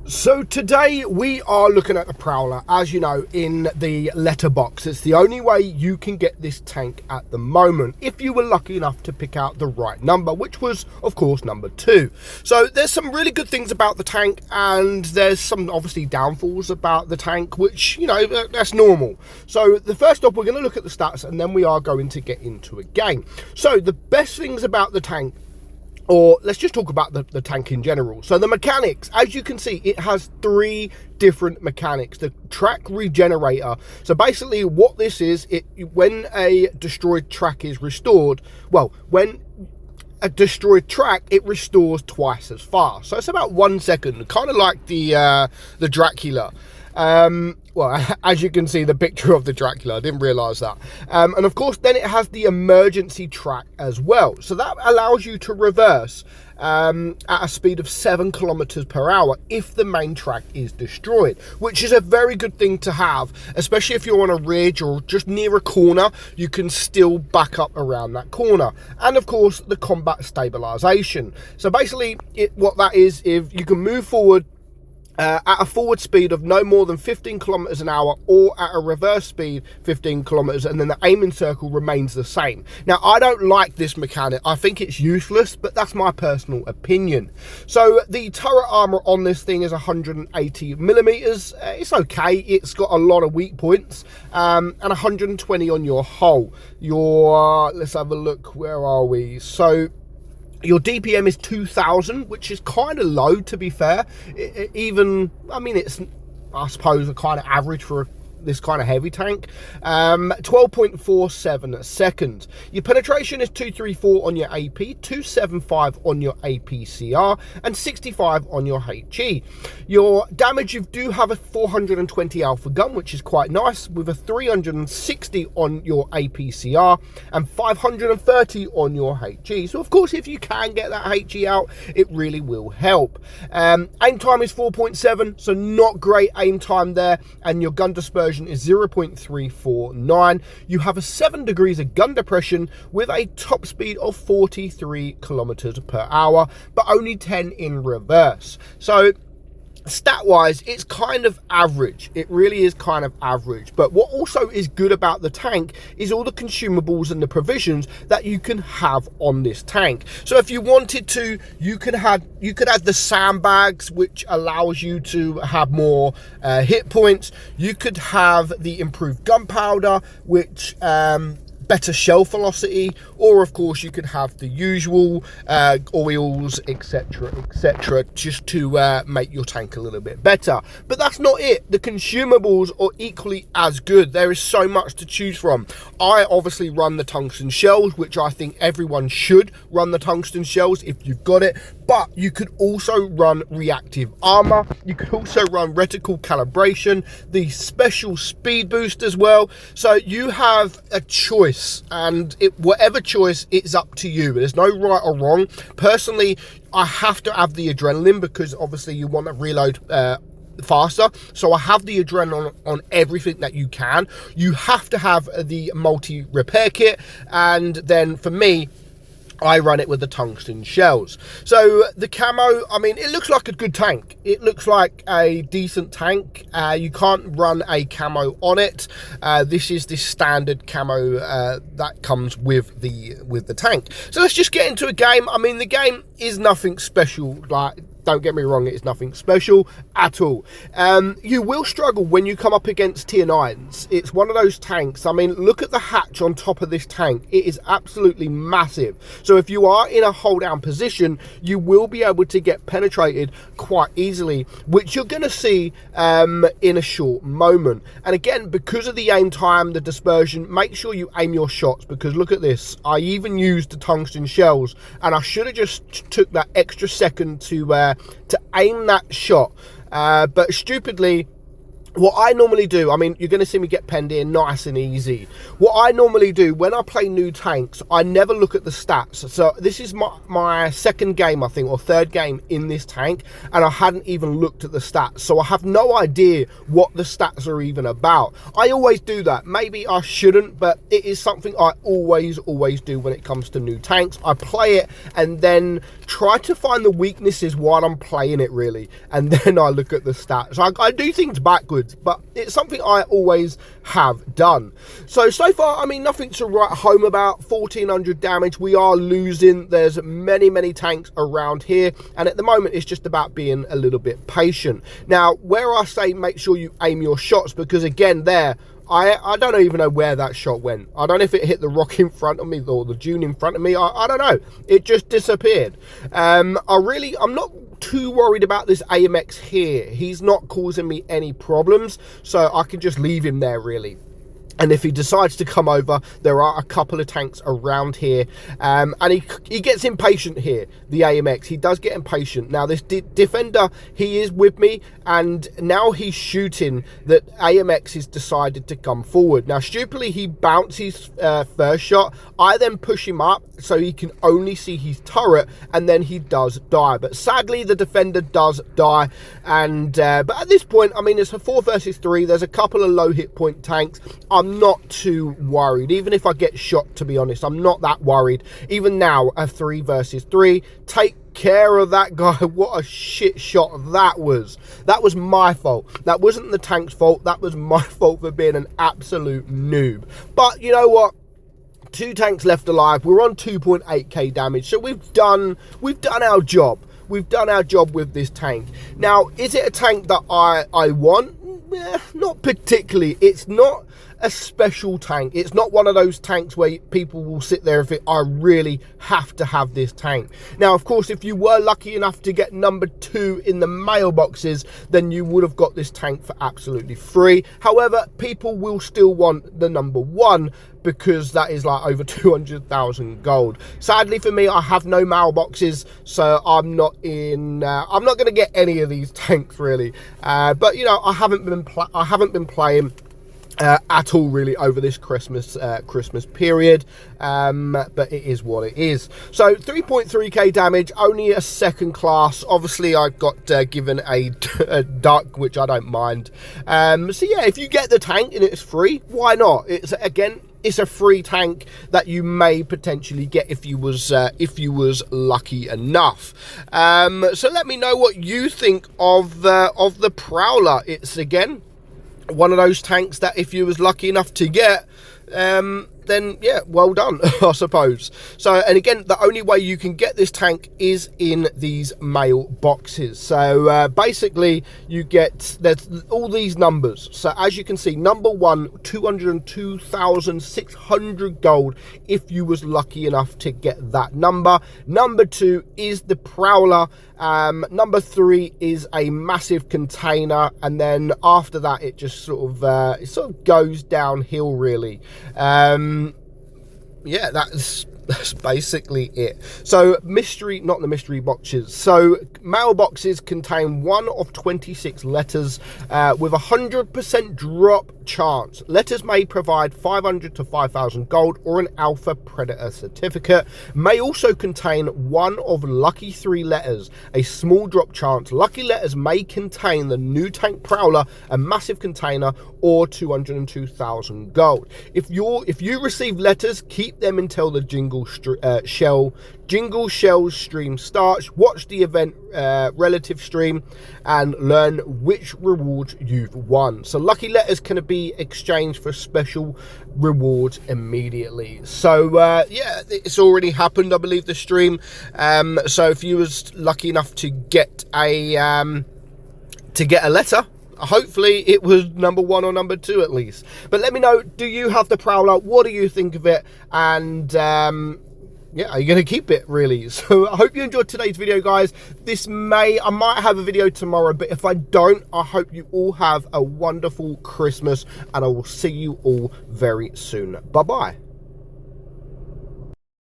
So today we are looking at the Prowler, as you know, in the letterbox. It's the only way you can get this tank at the moment, if you were lucky enough to pick out the right number, which was, of course, number 2. So there's some really good things about the tank, and there's some obviously downfalls about the tank, which, you know, that's normal. So the first off, we're going to look at the stats, and then we are going to get into a game. So the best things about the tank, or let's just talk about the tank in general. So the mechanics, as you can see, it has 3 different mechanics. The track regenerator. So basically what this is, when a destroyed track is restored, well, when a destroyed track, it restores twice as fast. So it's about 1 second, kind of like the Dracula. Well, as you can see, the picture of the Dracula, I didn't realise that. And of course, then it has the emergency track as well. So that allows you to reverse at a speed of 7 kilometers per hour if the main track is destroyed, which is a very good thing to have, especially if you're on a ridge or just near a corner. You can still back up around that corner. And of course, the combat stabilisation. So basically, what that is, if you can move forward at a forward speed of no more than 15 kilometers an hour, or at a reverse speed 15 kilometers, and then the aiming circle remains the same. Now, I don't like this mechanic. I think it's useless, but that's my personal opinion. So the turret armor on this thing is 180 millimeters. It's okay. It's got a lot of weak points, and 120 on your hull. Let's have a look. Where are we? So your DPM is 2000, which is kind of low, to be fair. I mean, it's, I suppose, a kind of average for this kind of heavy tank. 12.47 seconds. Your penetration is 234 on your AP, 275 on your APCR, and 65 on your HE. Your damage, you do have a 420 alpha gun, which is quite nice, with a 360 on your APCR and 530 on your HE. So of course, if you can get that HE out, it really will help. Aim time is 4.7, so not great aim time there, and your gun dispersion is 0.349. You have a 7 degrees of gun depression with a top speed of 43 kilometers per hour, but only 10 in reverse. So stat wise, it's kind of average. It really is kind of average. But what also is good about the tank is all the consumables and the provisions that you can have on this tank. So if you wanted to, you could add the sandbags, which allows you to have more hit points. You could have the improved gunpowder, which better shell velocity, or of course you could have the usual oils, etc, just to make your tank a little bit better. But that's not it. The consumables are equally as good. There is so much to choose from. I obviously run the tungsten shells, which I think everyone should run the tungsten shells if you've got it. But you could also run reactive armor. You could also run reticle calibration, the special speed boost as well. So you have a choice, and whatever choice, it's up to you. There's no right or wrong. Personally, I have to have the adrenaline, because obviously you want to reload faster. So I have the adrenaline on everything that you can. You have to have the multi repair kit, and then for me, I run it with the tungsten shells. So the camo, I mean, it looks like a good tank. It looks like a decent tank. You can't run a camo on it. This is the standard camo that comes with the tank. So let's just get into a game. I mean, the game is nothing special. Like, don't get me wrong, it is nothing special at all. You will struggle when you come up against tier 9s. It's one of those tanks. I mean, look at the hatch on top of this tank. It is absolutely massive. So if you are in a hold down position, you will be able to get penetrated quite easily, which you're going to see in a short moment. And again, because of the aim time, the dispersion, make sure you aim your shots, because look at this. I even used the tungsten shells, and I should have just took that extra second to aim that shot, but stupidly what I normally do, I mean, you're going to see me get penned in nice and easy. What I normally do when I play new tanks, I never look at the stats. So this is my second game, I think, or third game in this tank, and I hadn't even looked at the stats. So I have no idea what the stats are even about. I always do that. Maybe I shouldn't, but it is something I always do when it comes to new tanks. I play it and then try to find the weaknesses while I'm playing it, really. And then I look at the stats. I do things backwards, but it's something I always have done. So far, I mean, nothing to write home about. 1400 damage. We are losing. There's many tanks around here, and at the moment it's just about being a little bit patient. Now, where I say make sure you aim your shots, because again, there, I don't even know where that shot went. I don't know if it hit the rock in front of me or the dune in front of me. I don't know. It just disappeared. I'm not too worried about this AMX here. He's not causing me any problems, so I can just leave him there, really. And if he decides to come over, there are a couple of tanks around here, and he gets impatient here, the AMX. He does get impatient. Now, this defender, he is with me, and now he's shooting that AMX has decided to come forward. Now, stupidly, he bounces first shot. I then push him up so he can only see his turret, and then he does die. But sadly, the defender does die, and but at this point, I mean, it's a 4 versus 3. There's a couple of low hit point tanks. I'm not too worried. Even if I get shot, to be honest, I'm not that worried. Even now, a 3 versus 3. Take care of that guy. What a shit shot that was. That was my fault. That wasn't the tank's fault. That was my fault for being an absolute noob. But you know what? 2 tanks left alive. We're on 2.8k damage. So we've done our job. We've done our job with this tank. Now, is it a tank that I want? Not particularly. It's not a special tank. It's not one of those tanks where people will sit there and think, I really have to have this tank. Now, of course, if you were lucky enough to get number 2 in the mailboxes, then you would have got this tank for absolutely free. However, people will still want the number 1, because that is like over 200,000 gold. Sadly for me, I have no mailboxes, so I'm not going to get any of these tanks, really. But you know, I haven't been playing at all, really, over this Christmas period, but it is what it is. So 3.3k damage, only a second class. Obviously I got given a duck, which I don't mind. So yeah, if you get the tank and it's free, why not? It's a free tank that you may potentially get if you was lucky enough. So let me know what you think of the Prowler. It's again one of those tanks that if you was lucky enough to get, then yeah, well done, I suppose. So, and again, the only way you can get this tank is in these mail boxes. So basically you get, there's all these numbers. So as you can see, number 1, 202,600 gold if you was lucky enough to get that number. Number 2 is the Prowler. Number 3 is a massive container, and then after that it just sort of goes downhill, really. Yeah, that's basically it. So not the mystery boxes. So mailboxes contain 1 of 26 letters with 100% drop chance. Letters may provide 500 to 5,000 gold or an alpha predator certificate. May also contain 1 of lucky 3 letters, a small drop chance. Lucky letters may contain the new tank Prowler, a massive container, or 202,000 gold. If you receive letters, keep them until the Jingle Shells stream starts. Watch the event relative stream and learn which rewards you've won. So lucky letters can be exchanged for special rewards immediately. So yeah, it's already happened, I believe, the stream. So if you was lucky enough to get a letter, hopefully it was number 1 or number 2 at least. But let me know, do you have the Prowler? What do you think of it? And yeah, are you going to keep it, really? So I hope you enjoyed today's video, guys. I might have a video tomorrow, but if I don't, I hope you all have a wonderful Christmas, and I will see you all very soon. Bye bye.